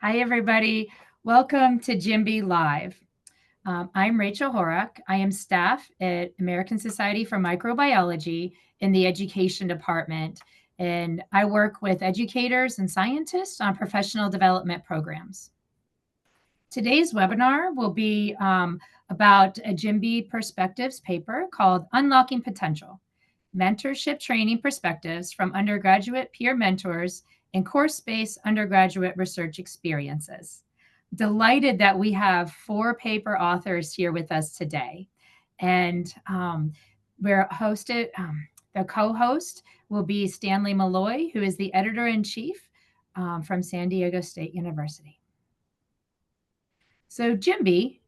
Hi, everybody. Welcome to GMB Live. I'm Rachel Horak. I am staff at American Society for Microbiology in the Education Department, and I work with educators and scientists on professional development programs. Today's webinar will be about a GMB Perspectives paper called Unlocking Potential, Mentorship Training Perspectives from Undergraduate Peer Mentors and Course-Based Undergraduate Research Experiences. Delighted that we have 4 paper authors here with us today. And we're hosted, the co-host will be Stanley Malloy, who is the editor-in-chief from San Diego State University. So GMB,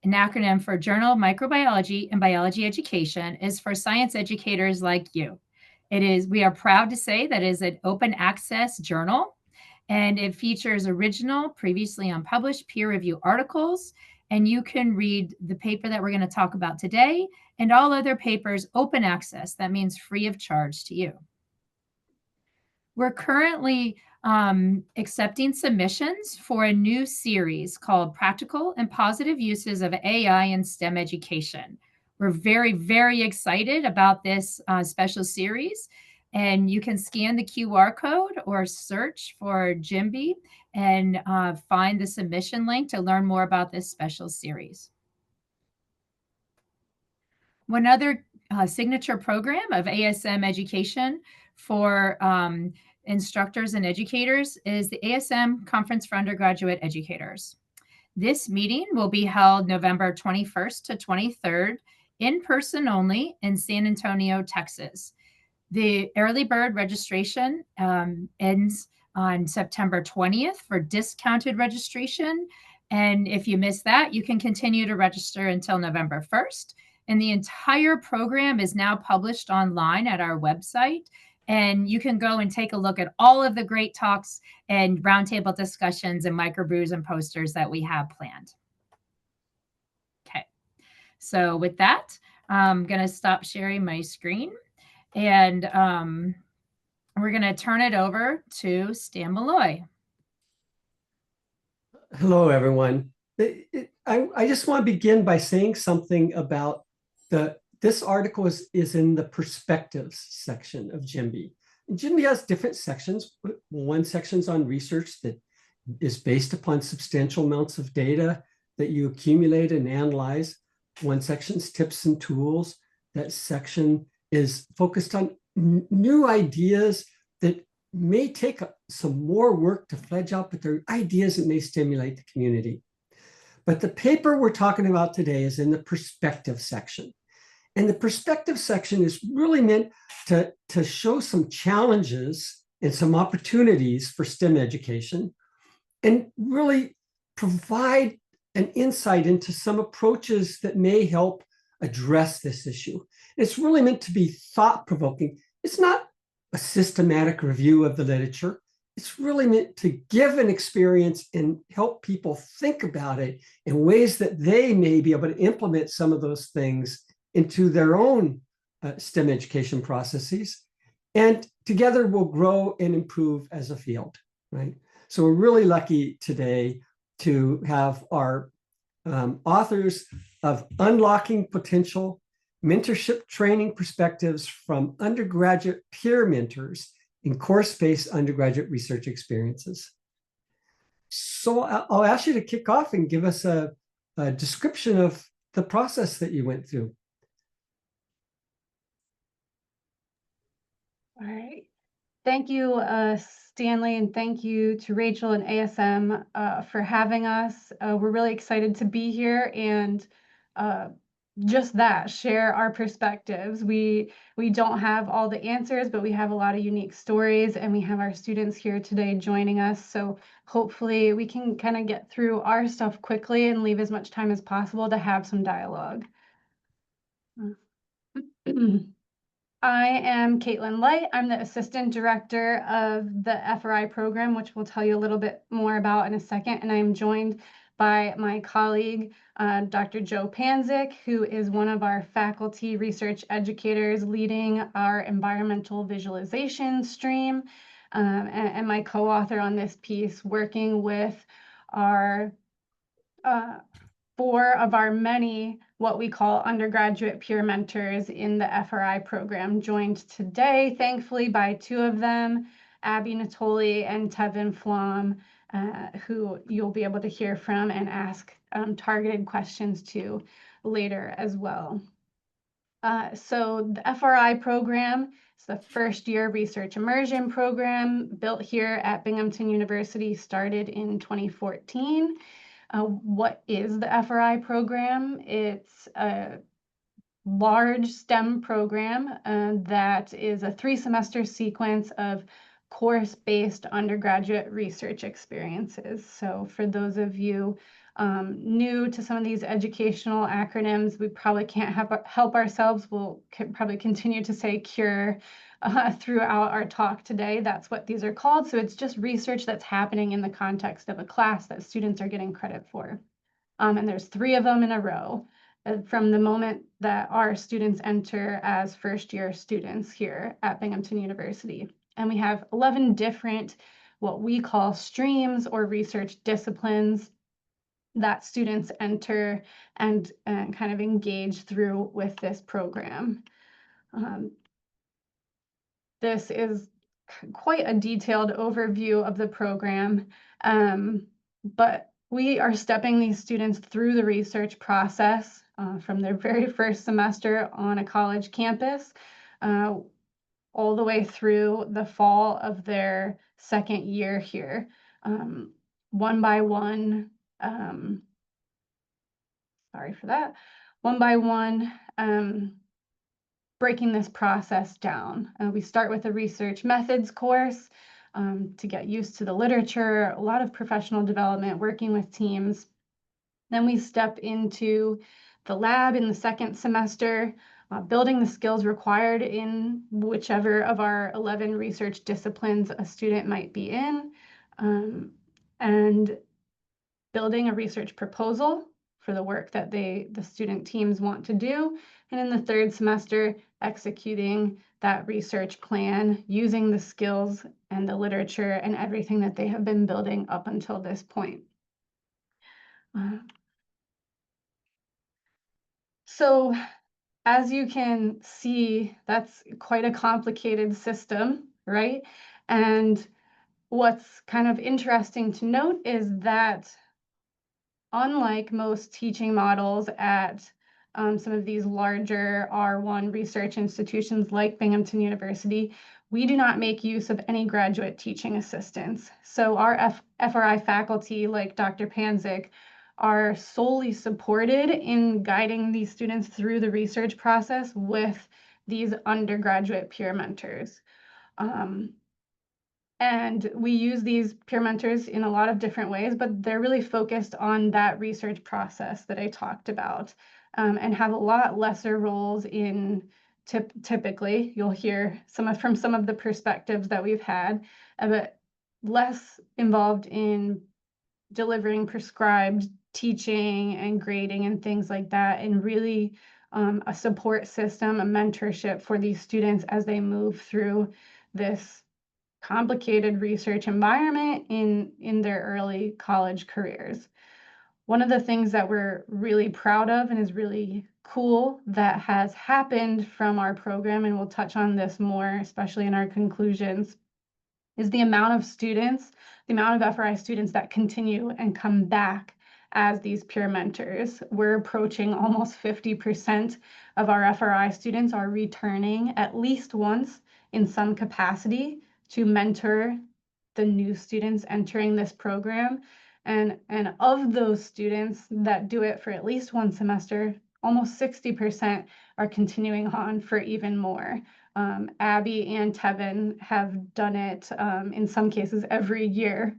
an acronym for Journal of Microbiology and Biology Education, is for science educators like you. We are proud to say that it is an open access journal, and it features original, previously unpublished peer review articles, and you can read the paper that we're going to talk about today and all other papers open access. That means free of charge to you. We're currently accepting submissions for a new series called Practical and Positive Uses of AI in STEM Education. We're very, very excited about this special series. And you can scan the QR code or search for GMB and find the submission link to learn more about this special series. One other signature program of ASM education for instructors and educators is the ASM Conference for Undergraduate Educators. This meeting will be held November 21st to 23rd, in person only, in San Antonio, Texas. The early bird registration ends on September 20th for discounted registration. And if you miss that, you can continue to register until November 1st. And the entire program is now published online at our website. And you can go and take a look at all of the great talks and roundtable discussions and microbrews and posters that we have planned. Okay, so with that, I'm going to stop sharing my screen. And we're going to turn it over to Stan Malloy. Hello, everyone. I just want to begin by saying something about this article is in the perspectives section of GMB. GMB has different sections. One section is on research that is based upon substantial amounts of data that you accumulate and analyze. One section is tips and tools. That section is focused on new ideas that may take some more work to fledge out, but they're ideas that may stimulate the community. But the paper we're talking about today is in the perspective section. And the perspective section is really meant to show some challenges and some opportunities for STEM education and really provide an insight into some approaches that may help address this issue. It's really meant to be thought-provoking. It's not a systematic review of the literature. It's really meant to give an experience and help people think about it in ways that they may be able to implement some of those things into their own STEM education processes. And together we'll grow and improve as a field, right? So we're really lucky today to have our authors of Unlocking Potential, Mentorship Training Perspectives from Undergraduate Peer Mentors in Course-Based Undergraduate Research Experiences. So I'll ask you to kick off and give us a description of the process that you went through. All right. Thank you, Stanley, and thank you to Rachel and ASM for having us. We're really excited to be here and just that, share our perspectives. We don't have all the answers, but we have a lot of unique stories, and we have our students here today joining us. So hopefully we can kind of get through our stuff quickly and leave as much time as possible to have some dialogue. I am Caitlin Light. I'm the Assistant Director of the FRI program, which we'll tell you a little bit more about in a second. And I'm joined by my colleague, Dr. Joe Panzik, who is one of our faculty research educators leading our environmental visualization stream. and my co-author on this piece, working with our 4 of our many what we call undergraduate peer mentors in the FRI program, joined today, thankfully, by 2 of them, Abby Natoli and Tevin Flom, who you'll be able to hear from and ask targeted questions to later as well. So the FRI program is the first year research immersion program built here at Binghamton University, started in 2014. What is the FRI program? It's a large STEM program that is a 3-semester sequence of course-based undergraduate research experiences. So for those of you new to some of these educational acronyms, we probably can't help ourselves. We'll probably continue to say CURE throughout our talk today. That's what these are called. So it's just research that's happening in the context of a class that students are getting credit for. And there's 3 of them in a row from the moment that our students enter as first-year students here at Binghamton University. And we have 11 different what we call streams or research disciplines that students enter and kind of engage through with this program. This is quite a detailed overview of the program, but we are stepping these students through the research process from their very first semester on a college campus all the way through the fall of their second year here, one by one. Sorry for that. One by one, breaking this process down. We start with a research methods course to get used to the literature, a lot of professional development, working with teams. Then we step into the lab in the second semester, building the skills required in whichever of our 11 research disciplines a student might be in, and building a research proposal for the work that the student teams want to do. And in the third semester, executing that research plan using the skills and the literature and everything that they have been building up until this point. So as you can see, that's quite a complicated system, right? And what's kind of interesting to note is that unlike most teaching models at some of these larger R1 research institutions like Binghamton University, we do not make use of any graduate teaching assistants. So our FRI faculty, like Dr. Panzik, are solely supported in guiding these students through the research process with these undergraduate peer mentors. And we use these peer mentors in a lot of different ways, but they're really focused on that research process that I talked about, and have a lot lesser roles in typically, you'll hear from some of the perspectives that we've had, but less involved in delivering prescribed teaching and grading and things like that, and really a support system, a mentorship for these students as they move through this complicated research environment in their early college careers. One of the things that we're really proud of and is really cool that has happened from our program, and we'll touch on this more, especially in our conclusions, is the amount of students, the amount of FRI students that continue and come back as these peer mentors. We're approaching almost 50% of our FRI students are returning at least once in some capacity to mentor the new students entering this program. And of those students that do it for at least one semester, almost 60% are continuing on for even more. Abby and Tevin have done it in some cases every year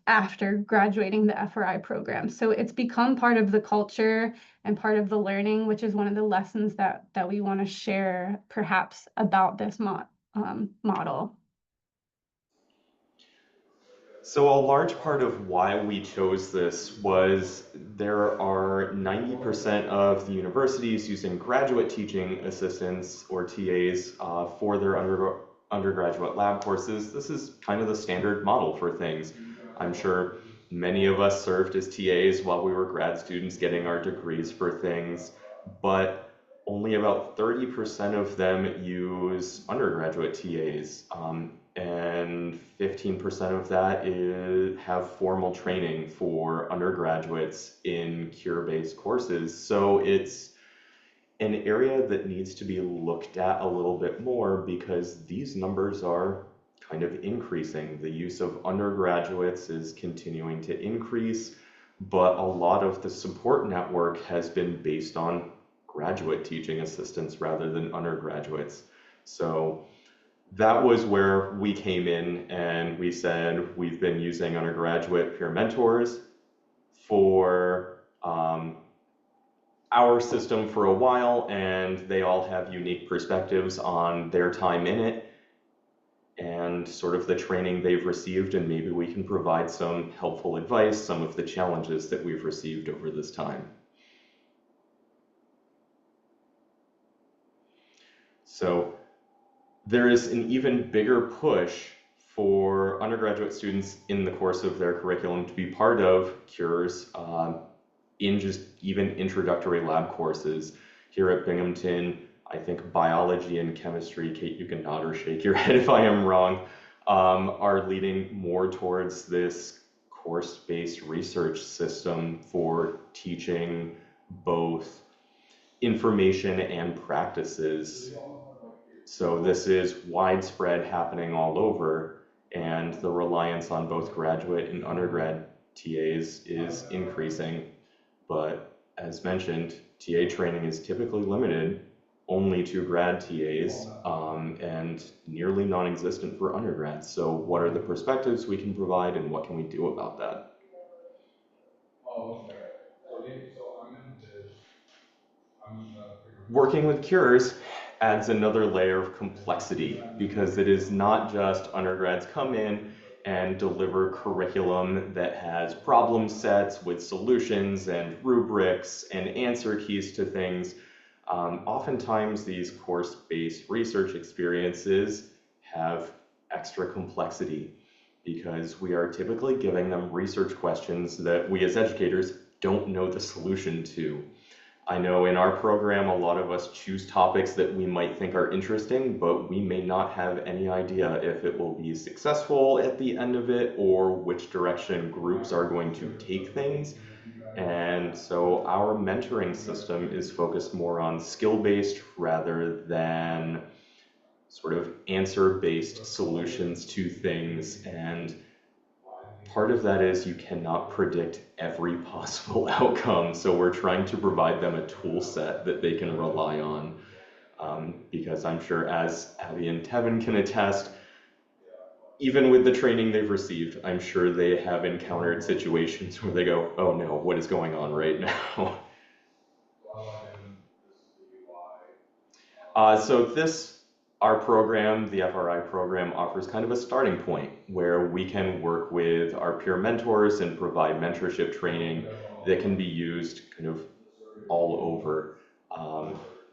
after graduating the FRI program. So it's become part of the culture and part of the learning, which is one of the lessons that we want to share perhaps about this model. So a large part of why we chose this was there are 90% of the universities using graduate teaching assistants or TAs for their undergraduate lab courses, this is kind of the standard model for things. I'm sure many of us served as TAs while we were grad students getting our degrees for things, but only about 30% of them use undergraduate TAs, and 15% of that have formal training for undergraduates in cure-based courses. So it's an area that needs to be looked at a little bit more because these numbers are kind of increasing. The use of undergraduates is continuing to increase, but a lot of the support network has been based on graduate teaching assistants rather than undergraduates. So that was where we came in and we said we've been using undergraduate peer mentors for our system for a while, and they all have unique perspectives on their time in it and sort of the training they've received, and maybe we can provide some helpful advice, some of the challenges that we've received over this time. So there is an even bigger push for undergraduate students in the course of their curriculum to be part of CURES in just even introductory lab courses. Here at Binghamton, I think biology and chemistry, Kate, you can nod or shake your head if I am wrong, are leading more towards this course-based research system for teaching both information and practices. So this is widespread happening all over, and the reliance on both graduate and undergrad TAs is increasing. But as mentioned, TA training is typically limited only to grad TAs and nearly non-existent for undergrads. So what are the perspectives we can provide and what can we do about that? Working with CURES adds another layer of complexity because it is not just undergrads come in and deliver curriculum that has problem sets with solutions and rubrics and answer keys to things. Oftentimes these course-based research experiences have extra complexity because we are typically giving them research questions that we as educators don't know the solution to. I know in our program, a lot of us choose topics that we might think are interesting, but we may not have any idea if it will be successful at the end of it or which direction groups are going to take things. And so our mentoring system is focused more on skill-based rather than sort of answer-based solutions to things. And part of that is you cannot predict every possible outcome, so we're trying to provide them a tool set that they can rely on, because I'm sure, as Abby and Tevin can attest, even with the training they've received, I'm sure they have encountered situations where they go, oh no, what is going on right now? So our program, the FRI program, offers kind of a starting point where we can work with our peer mentors and provide mentorship training that can be used kind of all over.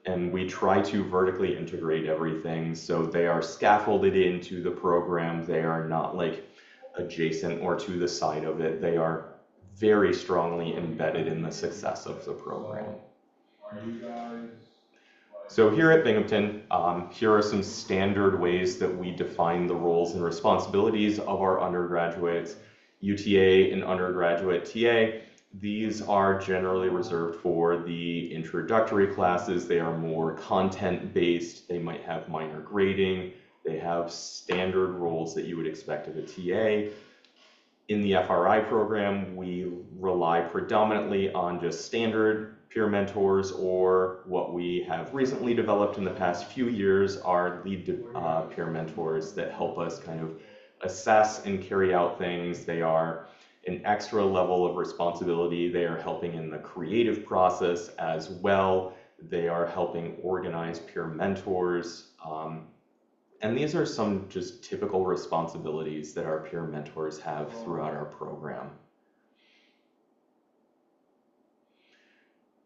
And we try to vertically integrate everything so they are scaffolded into the program. They are not like adjacent or to the side of it. They are very strongly embedded in the success of the program. So here at Binghamton, here are some standard ways that we define the roles and responsibilities of our undergraduates. UTA and undergraduate TA, these are generally reserved for the introductory classes. They are more content-based. They might have minor grading. They have standard roles that you would expect of a TA. In the FRI program, we rely predominantly on just standard peer mentors, or what we have recently developed in the past few years are lead peer mentors that help us kind of assess and carry out things. They are an extra level of responsibility. They are helping in the creative process as well. They are helping organize peer mentors. And these are some just typical responsibilities that our peer mentors have throughout our program.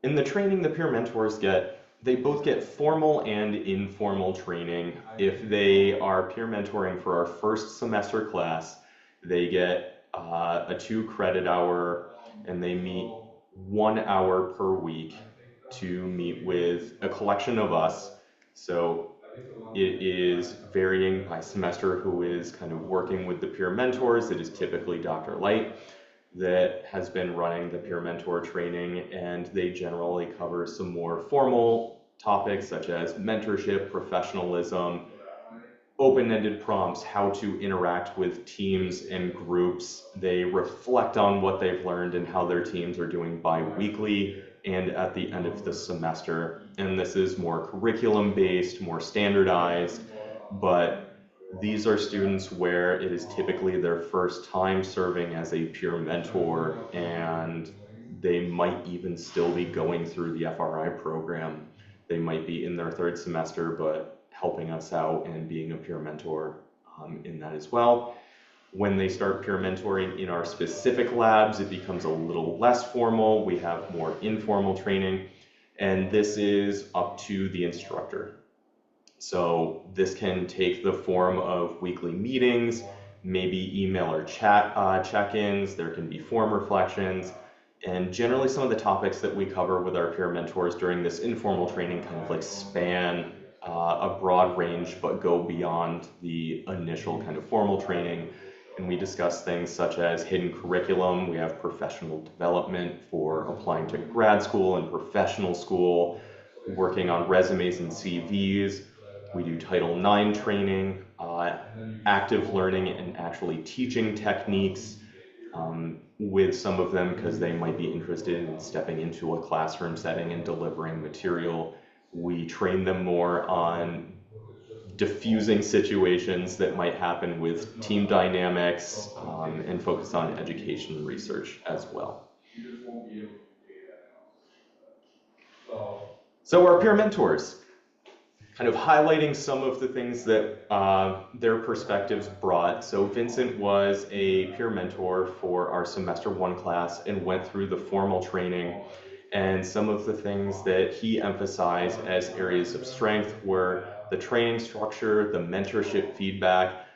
In the training the peer mentors get, They both get formal and informal training. If they are peer mentoring for our first semester class, they get a 2 credit hour, and they meet 1 hour per week to meet with a collection of us. So it is varying by semester who is kind of working with the peer mentors. It is typically Dr. Light that has been running the peer mentor training, and they generally cover some more formal topics such as mentorship, professionalism, open-ended prompts, how to interact with teams and groups. They reflect on what they've learned and how their teams are doing bi-weekly and at the end of the semester. And this is more curriculum-based, more standardized, but these are students where it is typically their first time serving as a peer mentor, and they might even still be going through the FRI program. They might be in their 3rd semester, but helping us out and being a peer mentor in that as well. When they start peer mentoring in our specific labs, it becomes a little less formal. We have more informal training, and this is up to the instructor. So this can take the form of weekly meetings, maybe email or chat check-ins. There can be form reflections, and generally some of the topics that we cover with our peer mentors during this informal training kind of like span a broad range, but go beyond the initial kind of formal training. And we discuss things such as hidden curriculum. We have professional development for applying to grad school and professional school, working on resumes and CVs. We do Title IX training, active learning and actually teaching techniques with some of them because they might be interested in stepping into a classroom setting and delivering material. We train them more on diffusing situations that might happen with team dynamics and focus on education and research as well. So our peer mentors, kind of highlighting some of the things that their perspectives brought. So Vincent was a peer mentor for our semester 1 class and went through the formal training. And some of the things that he emphasized as areas of strength were the training structure, the mentorship feedback.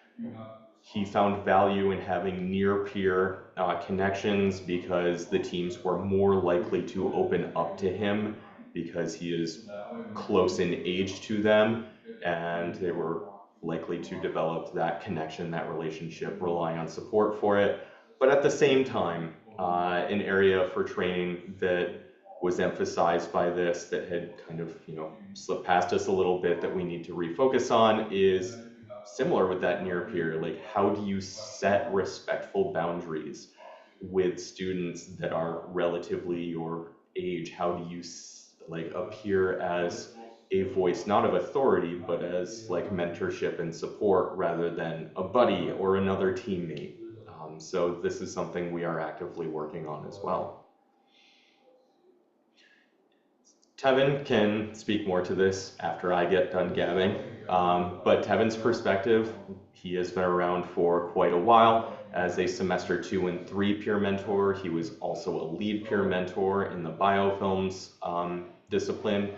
He found value in having near-peer connections because the teams were more likely to open up to him because he is close in age to them, and they were likely to develop that connection, that relationship, relying on support for it. But at the same time, an area for training that was emphasized by this that had kind of, slipped past us a little bit that we need to refocus on is similar with that near peer. Like, how do you set respectful boundaries with students that are relatively your age? How do you appear as a voice, not of authority, but as like mentorship and support rather than a buddy or another teammate? So this is something we are actively working on as well. Tevin can speak more to this after I get done gabbing, but Tevin's perspective, he has been around for quite a while as a semester 2 and 3 peer mentor. He was also a lead peer mentor in the biofilms discipline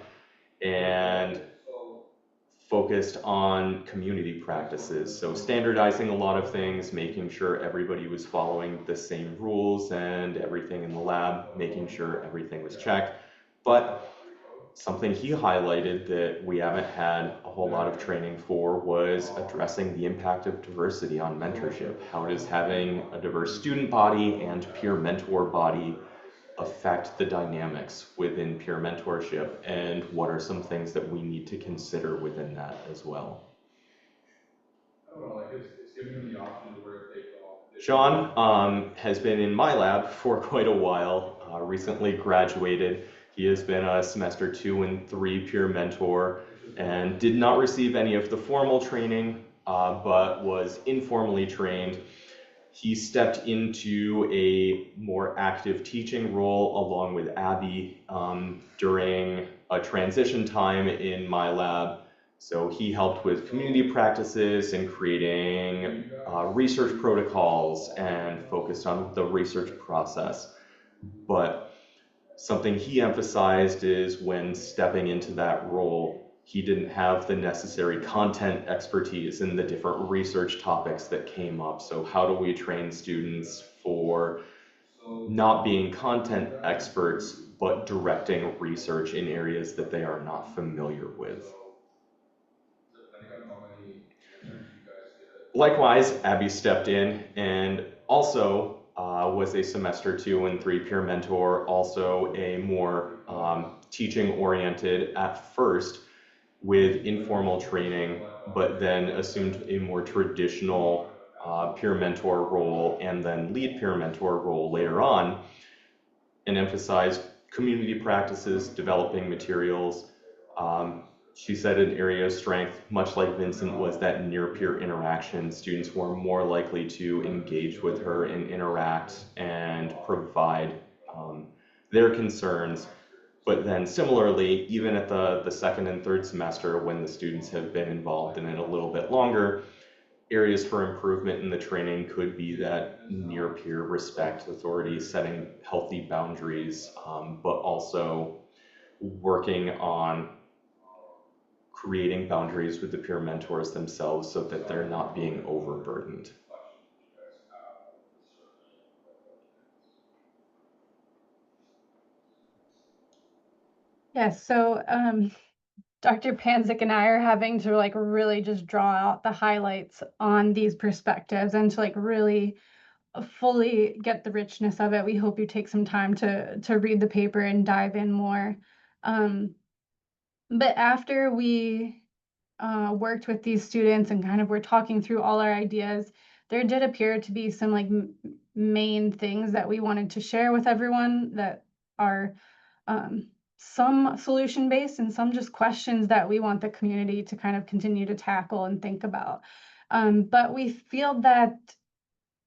and focused on community practices. So standardizing a lot of things, making sure everybody was following the same rules and everything in the lab, making sure everything was checked. But something he highlighted that we haven't had a whole lot of training for was addressing the impact of diversity on mentorship. How does having a diverse student body and peer mentor body affect the dynamics within peer mentorship, and what are some things that we need to consider within that as well? Sean has been in my lab for quite a while, recently graduated. He has been a semester 2 and 3 peer mentor and did not receive any of the formal training, but was informally trained. He stepped into a more active teaching role along with Abby during a transition time in my lab. So he helped with community practices and creating research protocols and focused on the research process. But Something he emphasized is when stepping into that role, he didn't have the necessary content expertise in the different research topics that came up. So how do we train students for not being content experts, but directing research in areas that they are not familiar with? Likewise, Abby stepped in and also was a semester 2 and 3 peer mentor, also a more teaching oriented at first with informal training, but then assumed a more traditional peer mentor role and then lead peer mentor role later on, and emphasized community practices, developing materials. She said an area of strength, much like Vincent, was that near-peer interaction. Students were more likely to engage with her and interact and provide their concerns. But then similarly, even at the second and third semester, when the students have been involved in it a little bit longer, areas for improvement in the training could be that near peer respect, authority, setting healthy boundaries, but also working on creating boundaries with the peer mentors themselves so that they're not being overburdened. Yes, so Dr. Panzik and I are having to like really just draw out the highlights on these perspectives and to like really fully get the richness of it. We hope you take some time to read the paper and dive in more. But after we worked with these students and kind of were talking through all our ideas, there did appear to be some like main things that we wanted to share with everyone that are some solution based and some just questions that we want the community to kind of continue to tackle and think about. But we feel that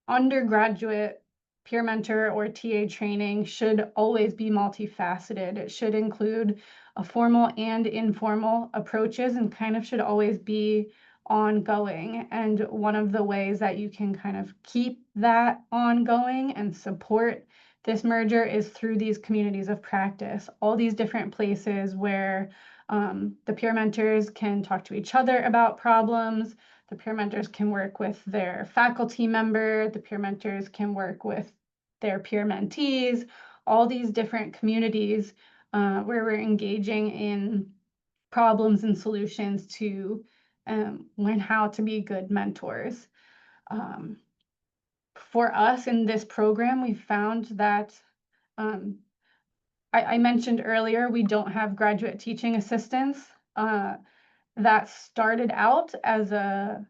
undergraduate peer mentor or TA training should always be multifaceted. It should include a formal and informal approaches and kind of should always be ongoing. And one of the ways that you can kind of keep that ongoing and support this merger is through these communities of practice, all these different places where the peer mentors can talk to each other about problems. The peer mentors can work with their faculty member. The peer mentors can work with their peer mentees, all these different communities where we're engaging in problems and solutions to learn how to be good mentors. For us in this program, we found that I mentioned earlier, we don't have graduate teaching assistants. That started out as a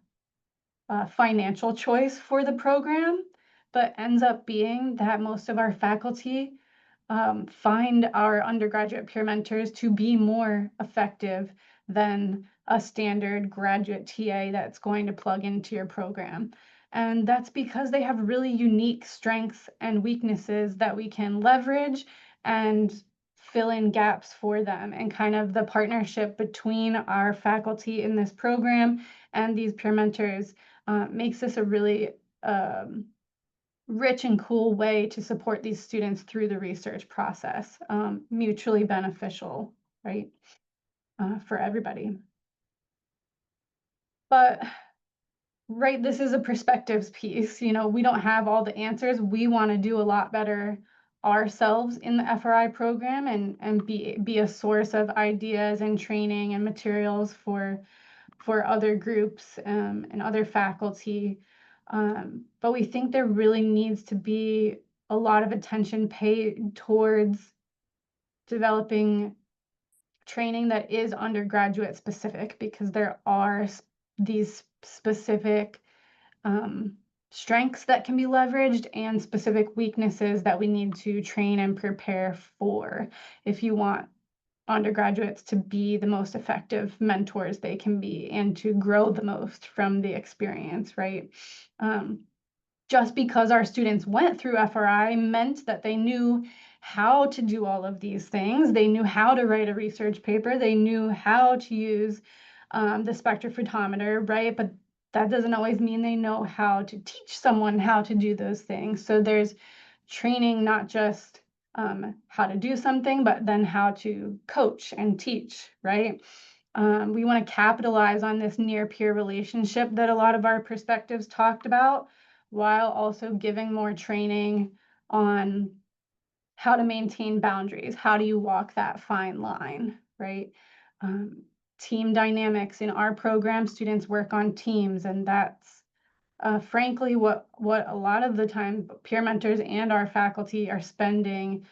financial choice for the program, but ends up being that most of our faculty find our undergraduate peer mentors to be more effective than a standard graduate TA that's going to plug into your program. And that's because they have really unique strengths and weaknesses that we can leverage and fill in gaps for them. And kind of the partnership between our faculty in this program and these peer mentors makes this a really rich and cool way to support these students through the research process, mutually beneficial, right, for everybody. But, right, this is a perspectives piece. You know, we don't have all the answers. We want to do a lot better ourselves in the FRI program and be a source of ideas and training and materials for other groups and other faculty. But we think there really needs to be a lot of attention paid towards developing training that is undergraduate specific, because there are these specific strengths that can be leveraged and specific weaknesses that we need to train and prepare for if you want undergraduates to be the most effective mentors they can be and to grow the most from the experience, right? Just because our students went through FRI meant that they knew how to do all of these things. They knew how to write a research paper. They knew how to use the spectrophotometer, right? But that doesn't always mean they know how to teach someone how to do those things. So there's training not just how to do something, but then how to coach and teach, right? We want to capitalize on this near peer relationship that a lot of our perspectives talked about, while also giving more training on how to maintain boundaries. How do you walk that fine line, right? Team dynamics in our program, students work on teams, and that's frankly what a lot of the time peer mentors and our faculty are spending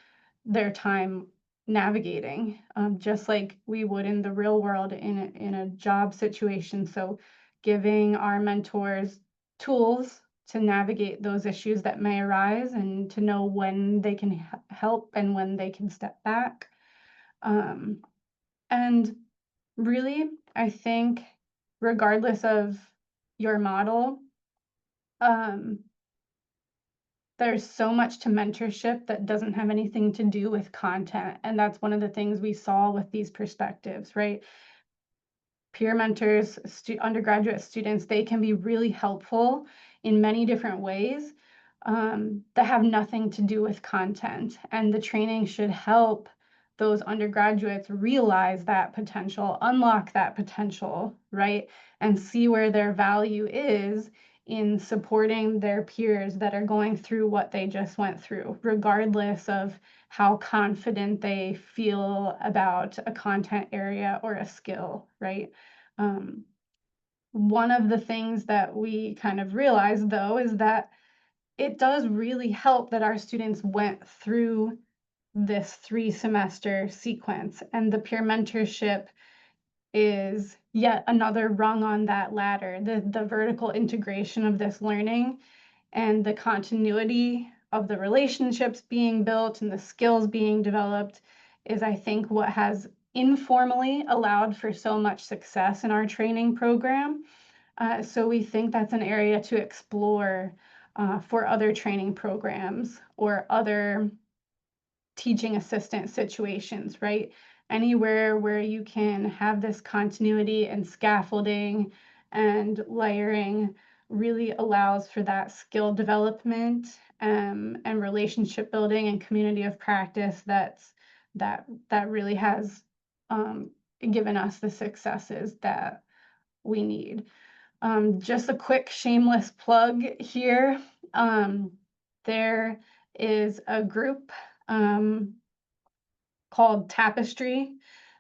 their time navigating, just like we would in the real world in a job situation. So giving our mentors tools to navigate those issues that may arise and to know when they can help and when they can step back. And really, I think regardless of your model, there's so much to mentorship that doesn't have anything to do with content. And that's one of the things we saw with these perspectives, right? Peer mentors, undergraduate students, they can be really helpful in many different ways that have nothing to do with content. And the training should help those undergraduates realize that potential, unlock that potential, right? And see where their value is in supporting their peers that are going through what they just went through, regardless of how confident they feel about a content area or a skill, right? One of the things that we kind of realized, though, is that it does really help that our students went through this 3-semester sequence, and the peer mentorship is yet another rung on that ladder. The vertical integration of this learning and the continuity of the relationships being built and the skills being developed is, I think, what has informally allowed for so much success in our training program. So we think that's an area to explore for other training programs or other teaching assistant situations, right? Anywhere where you can have this continuity and scaffolding and layering really allows for that skill development and relationship building and community of practice that really has given us the successes that we need. Just a quick shameless plug here. There is a group called Tapestry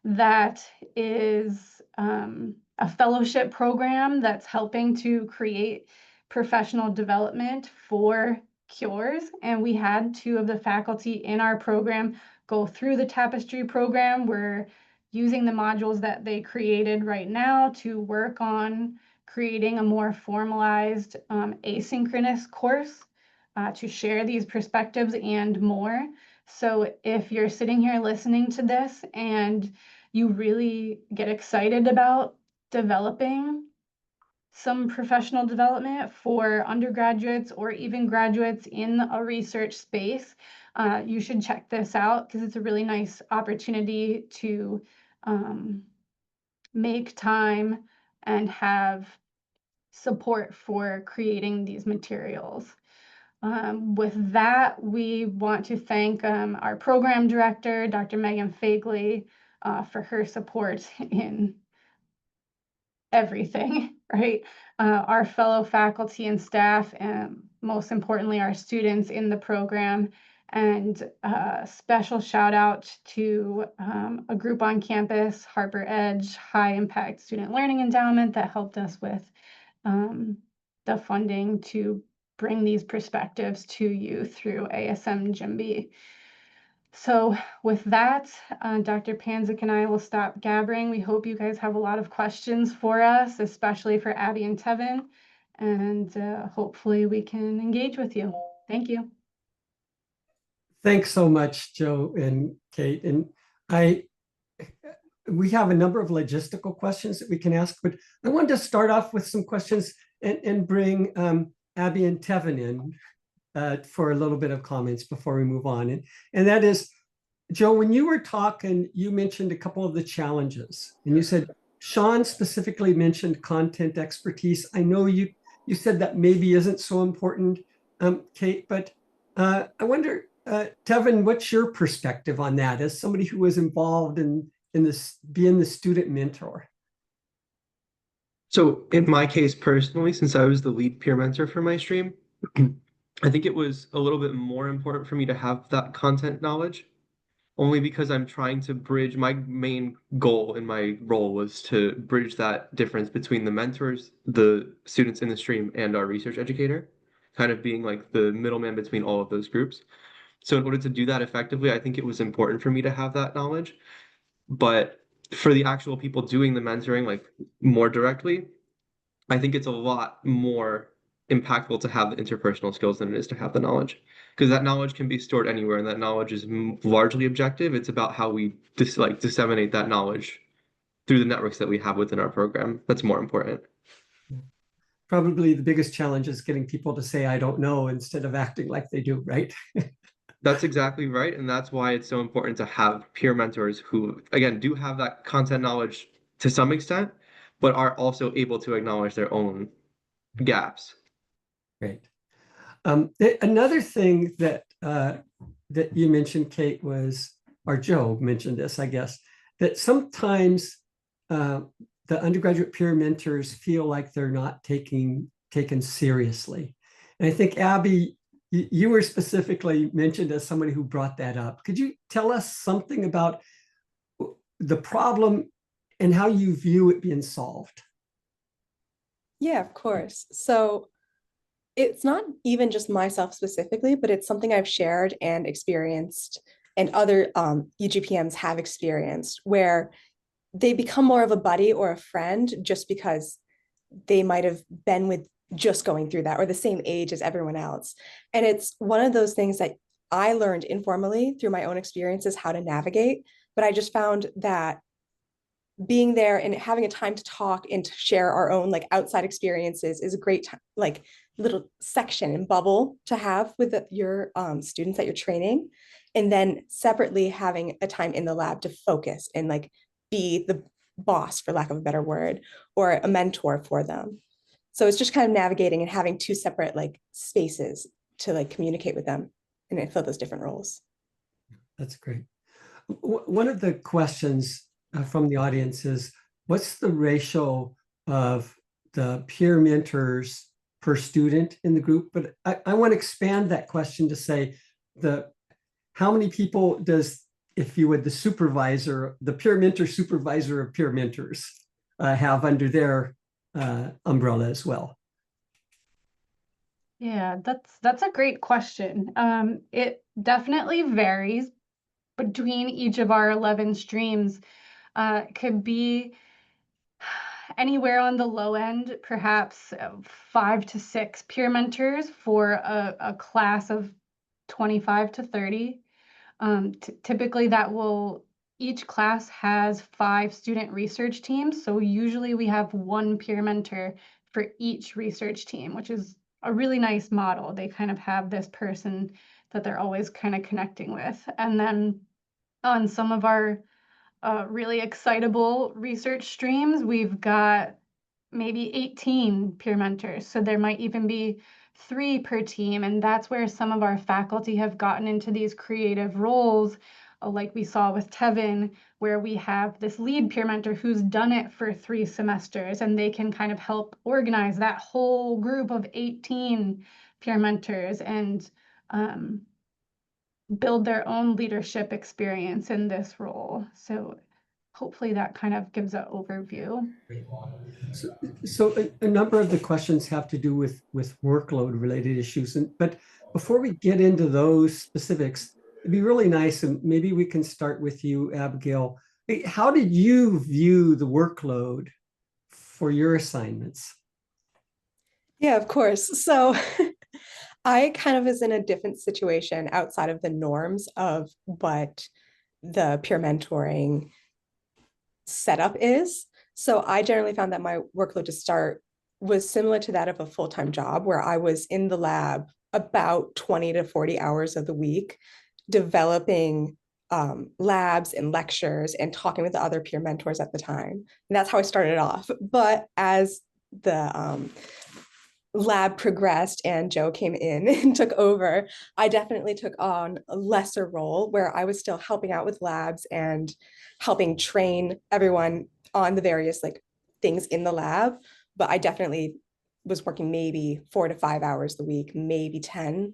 that is a fellowship program that's helping to create professional development for cures. And we had 2 of the faculty in our program go through the Tapestry program. We're using the modules that they created right now to work on creating a more formalized asynchronous course to share these perspectives and more. So if you're sitting here listening to this and you really get excited about developing some professional development for undergraduates or even graduates in a research space, you should check this out because it's a really nice opportunity to make time and have support for creating these materials. With that, we want to thank our program director, Dr. Megan Fagley, for her support in everything, right? Our fellow faculty and staff, and most importantly, our students in the program. And special shout out to a group on campus, Harper Edge, High Impact Student Learning Endowment, that helped us with the funding to bring these perspectives to you through ASM GMB. So with that, Dr. Panzik and I will stop gabbering. We hope you guys have a lot of questions for us, especially for Abby and Tevin, and hopefully we can engage with you. Thank you. Thanks so much, Joe and Kate. And we have a number of logistical questions that we can ask, but I wanted to start off with some questions and bring Abby and Tevin in for a little bit of comments before we move on. And that is, Joe, when you were talking, you mentioned a couple of the challenges, and you said, Sean specifically mentioned content expertise. I know you said that maybe isn't so important, Kate, but I wonder, Tevin, what's your perspective on that as somebody who was involved in this, being the student mentor? So in my case personally, since I was the lead peer mentor for my stream, I think it was a little bit more important for me to have that content knowledge, only because I'm trying to bridge. My main goal in my role was to bridge that difference between the mentors, the students in the stream, and our research educator, kind of being like the middleman between all of those groups. So in order to do that effectively, I think it was important for me to have that knowledge. But for the actual people doing the mentoring, like more directly, I think it's a lot more impactful to have the interpersonal skills than it is to have the knowledge, because that knowledge can be stored anywhere, and that knowledge is largely objective. It's about how we disseminate that knowledge through the networks that we have within our program. That's more important. Probably the biggest challenge is getting people to say, I don't know, instead of acting like they do, right? That's exactly right. And that's why it's so important to have peer mentors who, again, do have that content knowledge to some extent, but are also able to acknowledge their own gaps. Great. Another thing that that you mentioned, Kate, was, or Joe mentioned this, I guess, that sometimes the undergraduate peer mentors feel like they're not taken seriously. And I think, Abby, you were specifically mentioned as somebody who brought that up. Could you tell us something about the problem and how you view it being solved? Yeah, of course. So it's not even just myself specifically, but it's something I've shared and experienced, and other UGPMs have experienced, where they become more of a buddy or a friend just because they might have been with just going through that, or the same age as everyone else. And it's one of those things that I learned informally through my own experiences how to navigate. But I just found that being there and having a time to talk and to share our own like outside experiences is a great like little section and bubble to have with your students that you're training. And then separately having a time in the lab to focus and like be the boss, for lack of a better word, or a mentor for them. So it's just kind of navigating and having two separate like spaces to like communicate with them and fill those different roles. That's great. One of the questions from the audience is, what's the ratio of the peer mentors per student in the group? But I want to expand that question to say, how many people does, if you would, the supervisor, the peer mentor supervisor of peer mentors have under their umbrella as well? Yeah, that's a great question. It definitely varies between each of our 11 streams. Could be anywhere on the low end, perhaps 5 to 6 peer mentors for a class of 25 to 30. Typically each class has 5 student research teams. So usually we have 1 peer mentor for each research team, which is a really nice model. They kind of have this person that they're always kind of connecting with. And then on some of our really excitable research streams, we've got maybe 18 peer mentors. So there might even be 3 per team. And that's where some of our faculty have gotten into these creative roles, like we saw with Tevin, where we have this lead peer mentor who's done it for 3 semesters, and they can kind of help organize that whole group of 18 peer mentors and build their own leadership experience in this role. So hopefully that kind of gives an overview. So a number of the questions have to do with workload related issues. But before we get into those specifics, it'd be really nice, and maybe we can start with you, Abigail. How did you view the workload for your assignments? Yeah, of course. So I kind of was in a different situation outside of the norms of what the peer mentoring setup is. So I generally found that my workload to start was similar to that of a full-time job, where I was in the lab about 20 to 40 hours of the week, developing labs and lectures and talking with the other peer mentors at the time. And that's how I started off. But as the lab progressed and Joe came in and took over, I definitely took on a lesser role where I was still helping out with labs and helping train everyone on the various like things in the lab. But I definitely was working maybe 4 to 5 hours a week, maybe 10.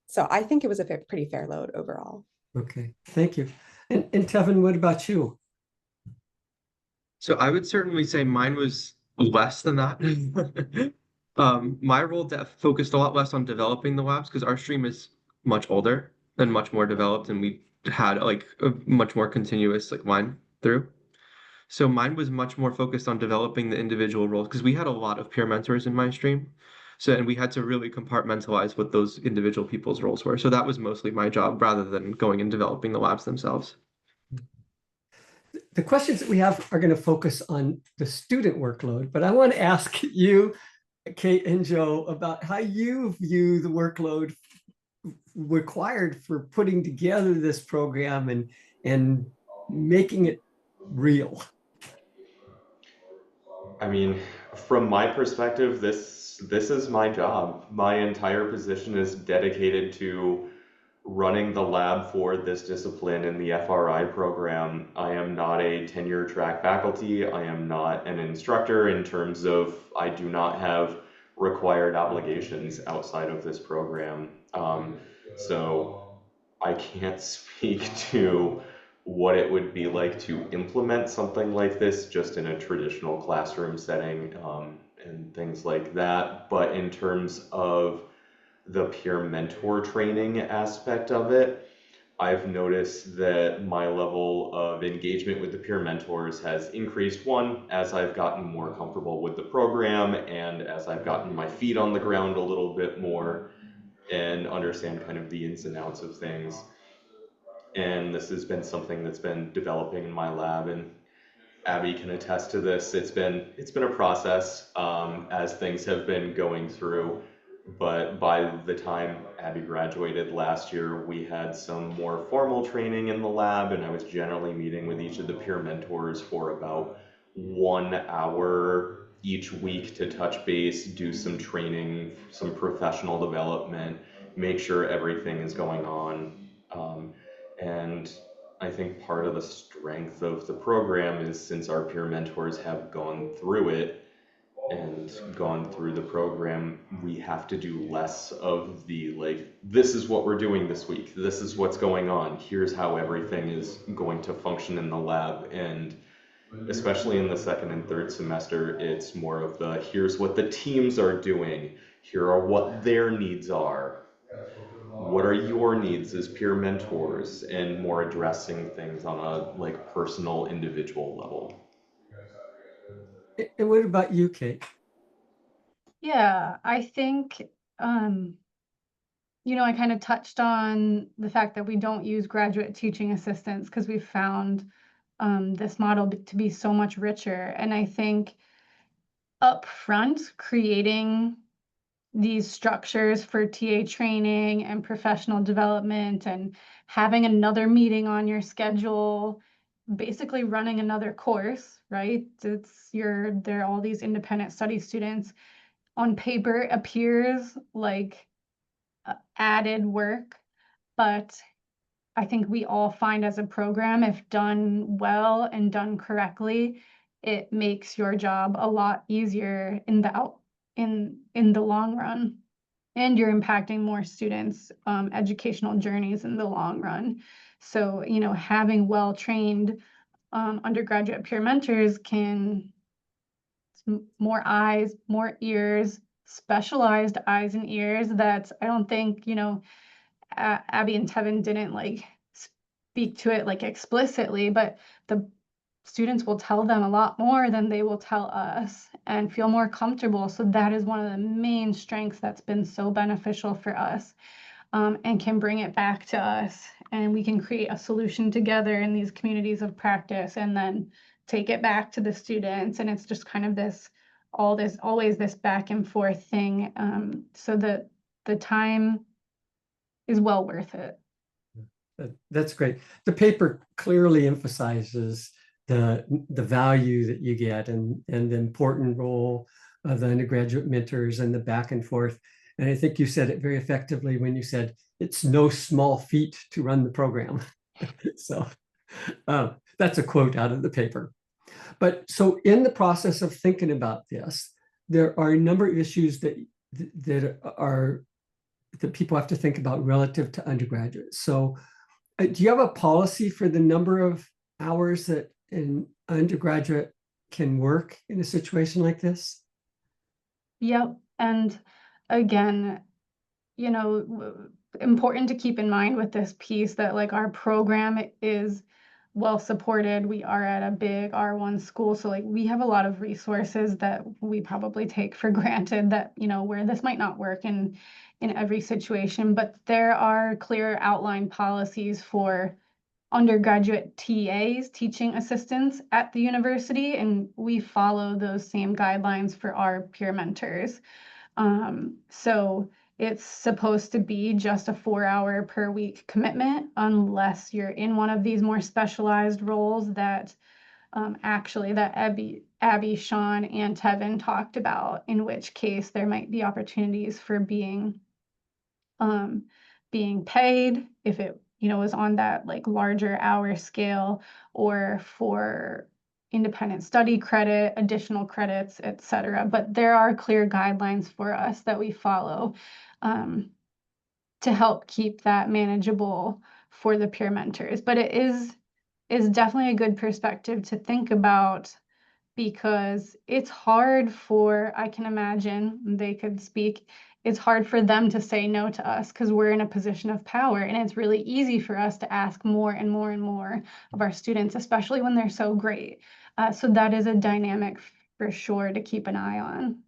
So I think it was a pretty fair load overall. Okay, thank you. And Tevin, what about you? So I would certainly say mine was less than that. My role focused a lot less on developing the labs because our stream is much older and much more developed, and we had like a much more continuous like line through. So mine was much more focused on developing the individual roles because we had a lot of peer mentors in my stream. So, and we had to really compartmentalize what those individual people's roles were. So that was mostly my job rather than going and developing the labs themselves. The questions that we have are going to focus on the student workload, but I want to ask you, Kate and Joe, about how you view the workload required for putting together this program and making it real. I mean, from my perspective, this is my job. My entire position is dedicated to running the lab for this discipline in the FRI program. I am not a tenure track faculty. I am not an instructor in terms of I do not have required obligations outside of this program. So I can't speak to what it would be like to implement something like this just in a traditional classroom setting, and things like that. But in terms of the peer mentor training aspect of it, I've noticed that my level of engagement with the peer mentors has increased, one, as I've gotten more comfortable with the program and as I've gotten my feet on the ground a little bit more and understand kind of the ins and outs of things. And this has been something that's been developing in my lab, and Abby can attest to this. It's been a process, as things have been going through. But by the time Abby graduated last year, we had some more formal training in the lab, and I was generally meeting with each of the peer mentors for about 1 hour each week to touch base, do some training, some professional development, make sure everything is going on. And I think part of the strength of the program is since our peer mentors have gone through it and gone through the program, we have to do less of the like, this is what we're doing this week, this is what's going on, here's how everything is going to function in the lab. And especially in the second and third semester, it's more of the here's what the teams are doing, here are what their needs are, what are your needs as peer mentors, and more addressing things on a like personal individual level. And what about you, Kate? Yeah, I think, I kind of touched on the fact that we don't use graduate teaching assistants because we found this model to be so much richer. And I think up front, creating these structures for TA training and professional development and having another meeting on your schedule, basically running another course, right? There are all these independent study students. On paper, it appears like added work, but I think we all find as a program, if done well and done correctly, it makes your job a lot easier in the long run, and you're impacting more students' educational journeys in the long run. So, having well-trained undergraduate peer mentors can more eyes, more ears, specialized eyes and ears that I don't think, Abby and Tevin didn't like speak to it like explicitly, but the students will tell them a lot more than they will tell us and feel more comfortable. So that is one of the main strengths that's been so beneficial for us, and can bring it back to us. And we can create a solution together in these communities of practice and then take it back to the students. And it's just kind of always this back and forth thing, so that the time is well worth it. That's great. The paper clearly emphasizes the value that you get and the important role the undergraduate mentors and the back and forth. And I think you said it very effectively when you said it's no small feat to run the program. So that's a quote out of the paper. But so in the process of thinking about this, there are a number of issues that people have to think about relative to undergraduates. So do you have a policy for the number of hours that an undergraduate can work in a situation like this? Yep. And again, you know, important to keep in mind with this piece that like our program is well supported. We are at a big R1 school, so like we have a lot of resources that we probably take for granted that, you know, where this might not work in every situation, but there are clear outline policies for undergraduate TAs, teaching assistants at the university, and we follow those same guidelines for our peer mentors. So it's supposed to be just a 4-hour per week commitment unless you're in one of these more specialized roles that actually that Abby, Sean, and Tevin talked about, in which case there might be opportunities for being paid if it, you know, is on that like larger hour scale, or for independent study credit, additional credits, etc. But there are clear guidelines for us that we follow to help keep that manageable for the peer mentors. But it is definitely a good perspective to think about, because it's hard for, I can imagine they could speak, it's hard for them to say no to us because we're in a position of power, and it's really easy for us to ask more and more and more of our students, especially when they're so great. So that is a dynamic for sure to keep an eye on.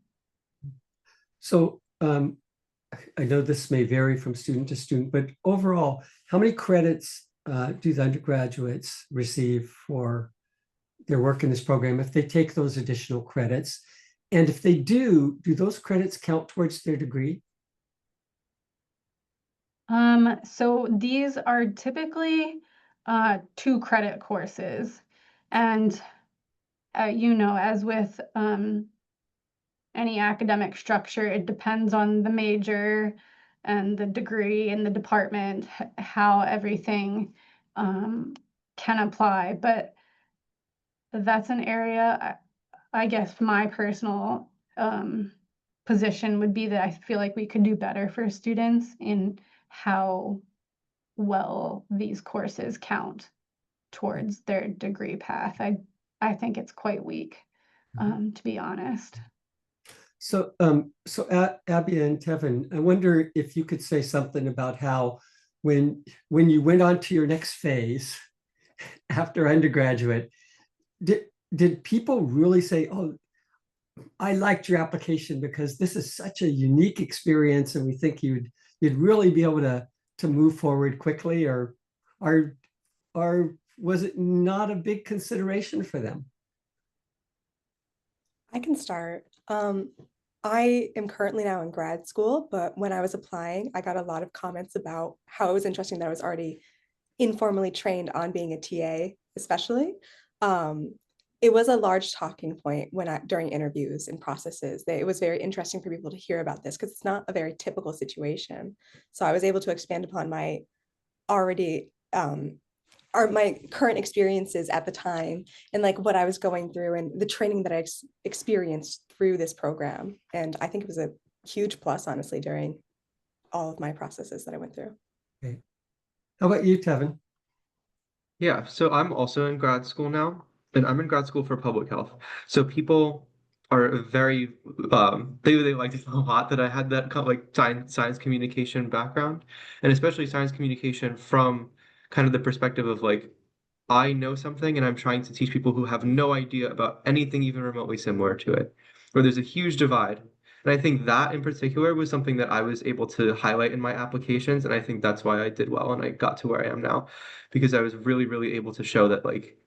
So I know this may vary from student to student, but overall, how many credits do the undergraduates receive for their work in this program if they take those additional credits? And if they do those credits count towards their degree? So these are typically 2 credit courses. And you know, as with any academic structure, it depends on the major and the degree and the department, how everything can apply. But that's an area, I guess my personal position would be that I feel like we could do better for students in how well these courses count towards their degree path. I think it's quite weak, to be honest. So, Abby and Tevin, I wonder if you could say something about how when you went on to your next phase after undergraduate, did people really say, "Oh, I liked your application because this is such a unique experience, and we think you'd really be able to move forward quickly," or was it not a big consideration for them? I can start. I am currently now in grad school, but when I was applying, I got a lot of comments about how it was interesting that I was already informally trained on being a TA, especially. It was a large talking point during interviews and processes. It was very interesting for people to hear about this because it's not a very typical situation. So I was able to expand upon my already my current experiences at the time, and like what I was going through and the training that I experienced through this program. And I think it was a huge plus, honestly, during all of my processes that I went through. Okay. How about you, Tevin? Yeah, so I'm also in grad school now, and I'm in grad school for public health. So people are very they liked it a lot that I had that kind of like science communication background, and especially science communication from kind of the perspective of like I know something and I'm trying to teach people who have no idea about anything even remotely similar to it, where there's a huge divide. And I think that in particular was something that I was able to highlight in my applications. And I think that's why I did well and I got to where I am now, because I was really, really able to show that like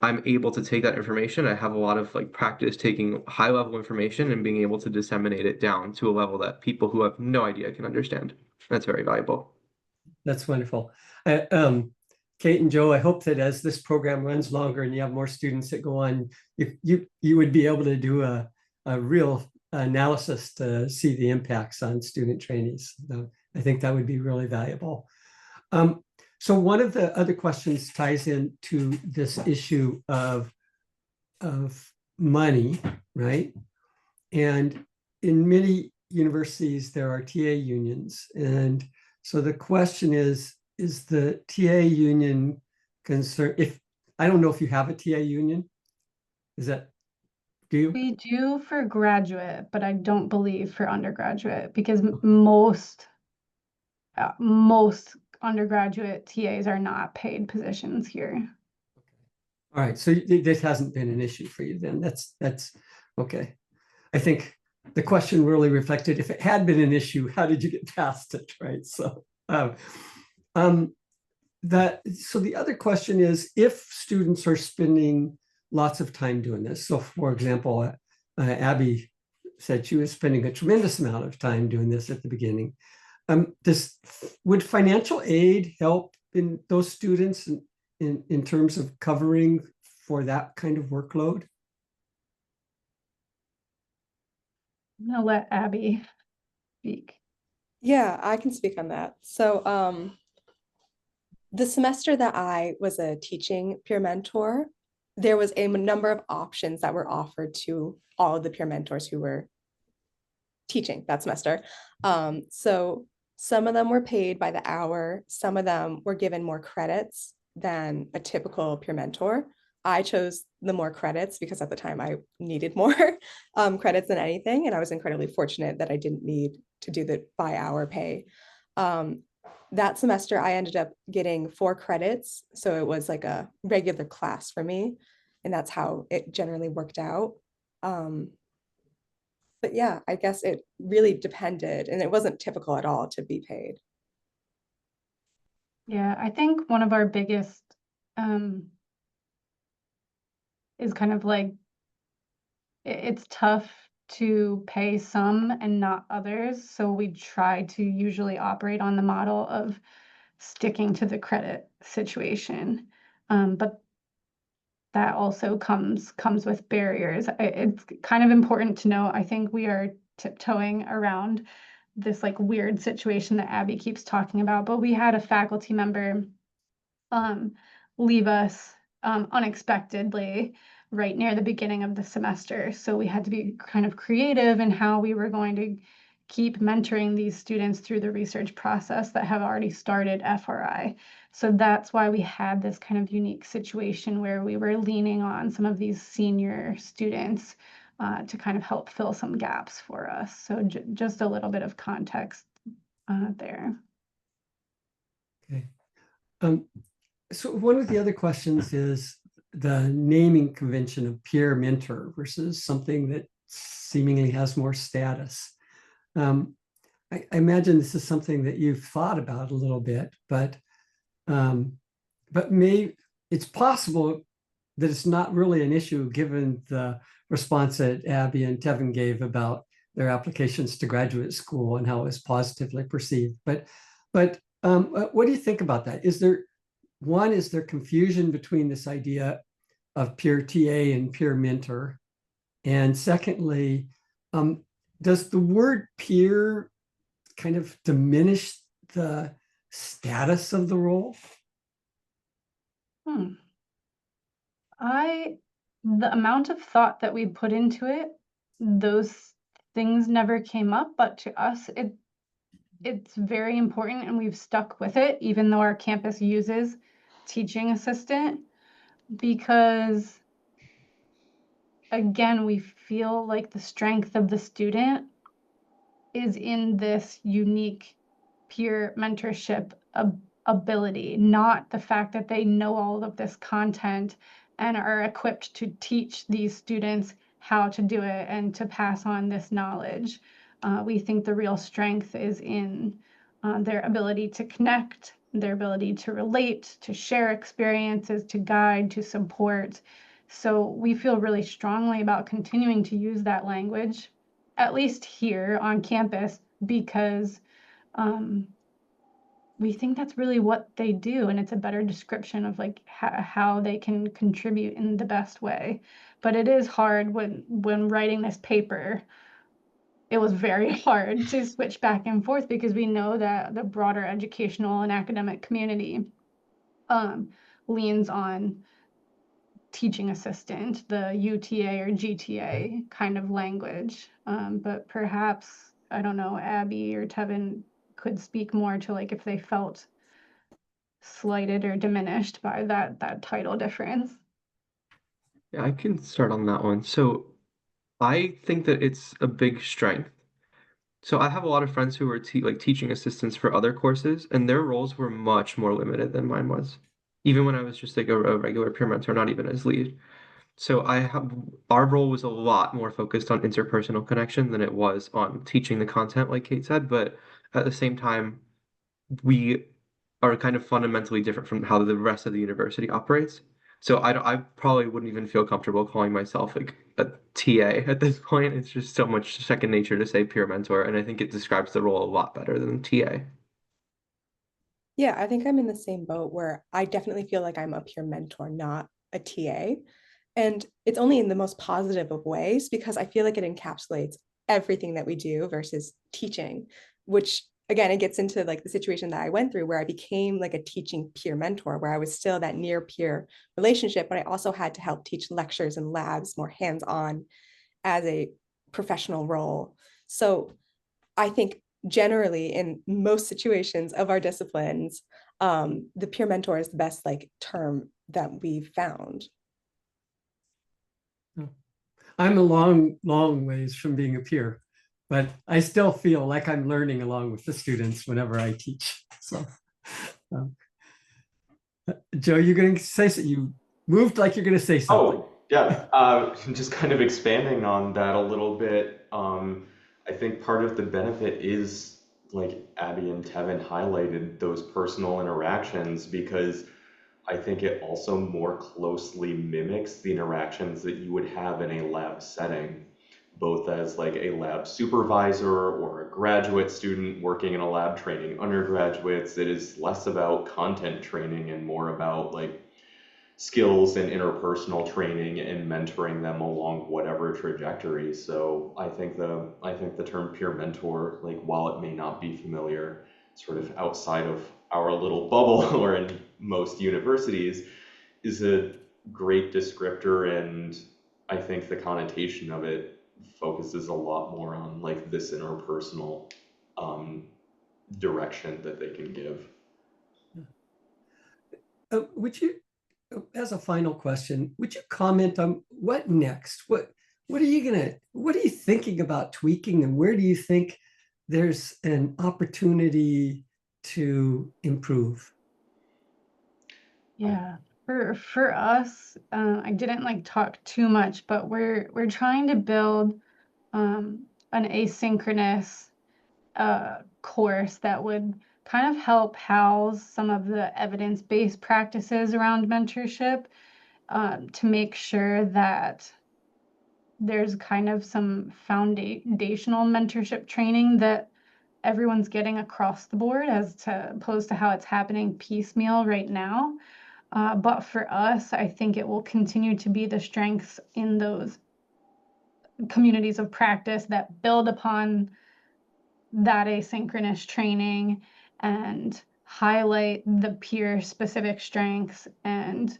I'm able to take that information. I have a lot of like practice taking high level information and being able to disseminate it down to a level that people who have no idea can understand. That's very valuable. That's wonderful. Kate and Joe, I hope that as this program runs longer and you have more students that go on, you would be able to do a real analysis to see the impacts on student trainees. I think that would be really valuable. So one of the other questions ties into this issue of money, right? And in many universities, there are TA unions. And so the question is the TA union concerned? If I don't know if you have a TA union, is that, do you? We do for graduate, but I don't believe for undergraduate because most undergraduate TAs are not paid positions here. All right, so this hasn't been an issue for you then. That's okay. I think the question really reflected, if it had been an issue, how did you get past it, right? So, so the other question is, if students are spending lots of time doing this. So, for example, Abby said she was spending a tremendous amount of time doing this at the beginning. Would financial aid help in those students in terms of covering for that kind of workload? I'm gonna let Abby speak. Yeah, I can speak on that. So the semester that I was a teaching peer mentor, there was a number of options that were offered to all of the peer mentors who were teaching that semester. So some of them were paid by the hour, some of them were given more credits than a typical peer mentor. I chose the more credits because at the time I needed more credits than anything. And I was incredibly fortunate that I didn't need to do the by hour pay. That semester, I ended up getting 4 credits. So it was like a regular class for me. And that's how it generally worked out. But yeah, I guess it really depended. And it wasn't typical at all to be paid. Yeah, I think one of our biggest is kind of like it's tough to pay some and not others. So we try to usually operate on the model of sticking to the credit situation. But that also comes with barriers. It's kind of important to know, I think we are tiptoeing around this like weird situation that Abby keeps talking about, but we had a faculty member leave us unexpectedly right near the beginning of the semester. So we had to be kind of creative in how we were going to keep mentoring these students through the research process that have already started FRI. So that's why we had this kind of unique situation where we were leaning on some of these senior students to kind of help fill some gaps for us. So just a little bit of context there. Okay. So one of the other questions is the naming convention of peer mentor versus something that seemingly has more status. I imagine this is something that you've thought about a little bit, but maybe it's possible that it's not really an issue given the response that Abby and Tevin gave about their applications to graduate school and how it was positively perceived. But what do you think about that? Is there confusion between this idea of peer TA and peer mentor? And secondly, does the word peer kind of diminish the status of the role? The amount of thought that we put into it, those things never came up, but to us, it's very important and we've stuck with it, even though our campus uses teaching assistant, because again, we feel like the strength of the student is in this unique peer mentorship ability, not the fact that they know all of this content and are equipped to teach these students how to do it and to pass on this knowledge. We think the real strength is in their ability to connect, their ability to relate, to share experiences, to guide, to support. So we feel really strongly about continuing to use that language, at least here on campus, because we think that's really what they do, and it's a better description of like how they can contribute in the best way. But it is hard when writing this paper it was very hard to switch back and forth because we know that the broader educational and academic community leans on teaching assistant, the UTA or GTA kind of language. But perhaps, I don't know, Abby or Tevin could speak more to like if they felt slighted or diminished by that title difference. Yeah, I can start on that one. So I think that it's a big strength. So I have a lot of friends who were teaching assistants for other courses, and their roles were much more limited than mine was. Even when I was just like a regular peer mentor, not even as lead. So our role was a lot more focused on interpersonal connection than it was on teaching the content, like Kate said. But at the same time, we are kind of fundamentally different from how the rest of the university operates. So I probably wouldn't even feel comfortable calling myself like a TA at this point. It's just so much second nature to say peer mentor, and I think it describes the role a lot better than TA. Yeah, I think I'm in the same boat where I definitely feel like I'm a peer mentor, not a TA. And it's only in the most positive of ways because I feel like it encapsulates everything that we do versus teaching, which again, it gets into like the situation that I went through where I became like a teaching peer mentor, where I was still that near peer relationship, but I also had to help teach lectures and labs more hands-on as a professional role. So I think generally in most situations of our disciplines, the peer mentor is the best like term that we've found. I'm a long ways from being a peer, but I still feel like I'm learning along with the students whenever I teach. So, um, Joe, you're going to say something. You moved like you're going to say something. Oh, yeah. Just kind of expanding on that a little bit. I think part of the benefit is, like Abby and Tevin highlighted, those personal interactions, because I think it also more closely mimics the interactions that you would have in a lab setting, both as like a lab supervisor or a graduate student working in a lab training undergraduates. It is less about content training and more about like skills and interpersonal training and mentoring them along whatever trajectory. So I think the term peer mentor, like while it may not be familiar, sort of outside of our little bubble or in most universities, is a great descriptor, and I think the connotation of it focuses a lot more on like this interpersonal direction that they can give. Would you, as a final question, would you comment on what next? What are you thinking about tweaking, and where do you think there's an opportunity to improve? Yeah, for us, I didn't like talk too much, but we're trying to build an asynchronous course that would kind of help house some of the evidence-based practices around mentorship, to make sure that there's kind of some foundational mentorship training that everyone's getting across the board as to opposed to how it's happening piecemeal right now. But for us, I think it will continue to be the strengths in those communities of practice that build upon that asynchronous training and highlight the peer specific strengths and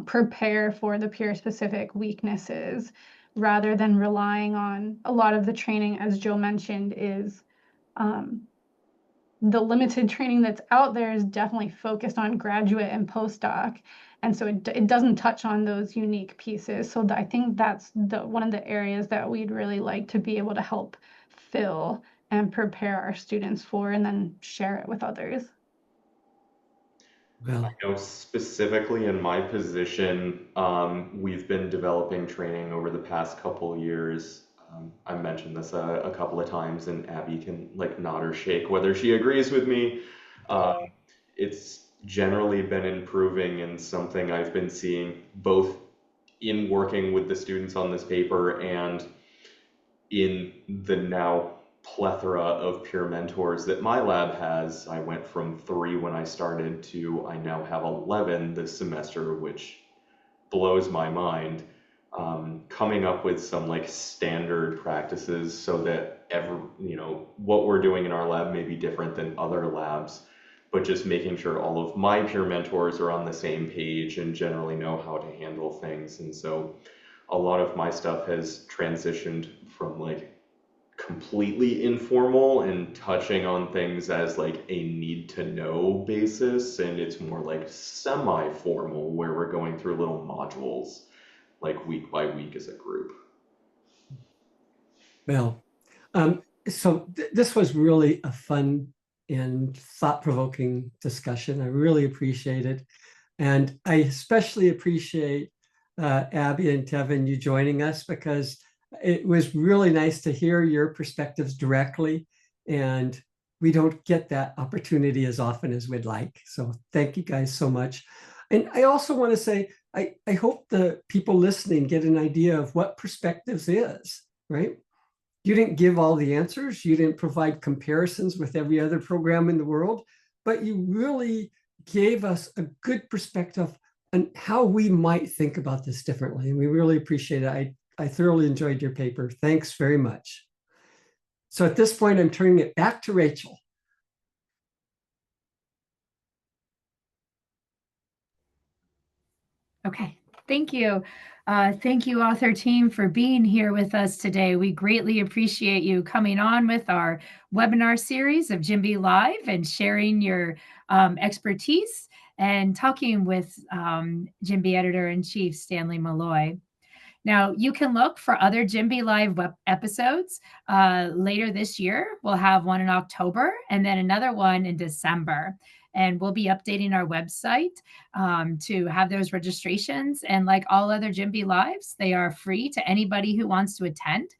prepare for the peer specific weaknesses rather than relying on a lot of the training, as Joe mentioned, is the limited training that's out there is definitely focused on graduate and postdoc. And so it doesn't touch on those unique pieces. So I think that's one of the areas that we'd really like to be able to help fill and prepare our students for, and then share it with others. Well, I know specifically in my position, we've been developing training over the past couple years. I mentioned this a couple of times, and Abby can like nod or shake whether she agrees with me. Um, it's generally been improving, and something I've been seeing both in working with the students on this paper and in the now plethora of peer mentors that my lab has. I went from 3 when I started to I now have 11 this semester, which blows my mind. coming up with some like standard practices so that what we're doing in our lab may be different than other labs, but just making sure all of my peer mentors are on the same page and generally know how to handle things. And so a lot of my stuff has transitioned from like completely informal and touching on things as like a need to know basis, and it's more like semi-formal where we're going through little modules like week by week as a group. Well, so this was really a fun and thought-provoking discussion. I really appreciate it. And I especially appreciate Abby and Tevin, you joining us, because it was really nice to hear your perspectives directly. And we don't get that opportunity as often as we'd like. So thank you guys so much. And I also want to say, I hope the people listening get an idea of what perspectives is, right? You didn't give all the answers. You didn't provide comparisons with every other program in the world, but you really gave us a good perspective on how we might think about this differently. And we really appreciate it. I thoroughly enjoyed your paper. Thanks very much. So at this point, I'm turning it back to Rachel. Okay, thank you. Thank you, author team, for being here with us today. We greatly appreciate you coming on with our webinar series of JIMBY Live and sharing your expertise and talking with JIMBY Editor-in-Chief Stanley Malloy. Now, you can look for other JIMBY Live web episodes later this year. We'll have one in October and then another one in December. And we'll be updating our website to have those registrations. And like all other JIMBY Lives, they are free to anybody who wants to attend.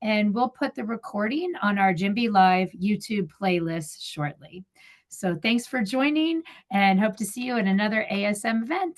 And we'll put the recording on our JIMBY Live YouTube playlist shortly. So thanks for joining and hope to see you at another ASM event.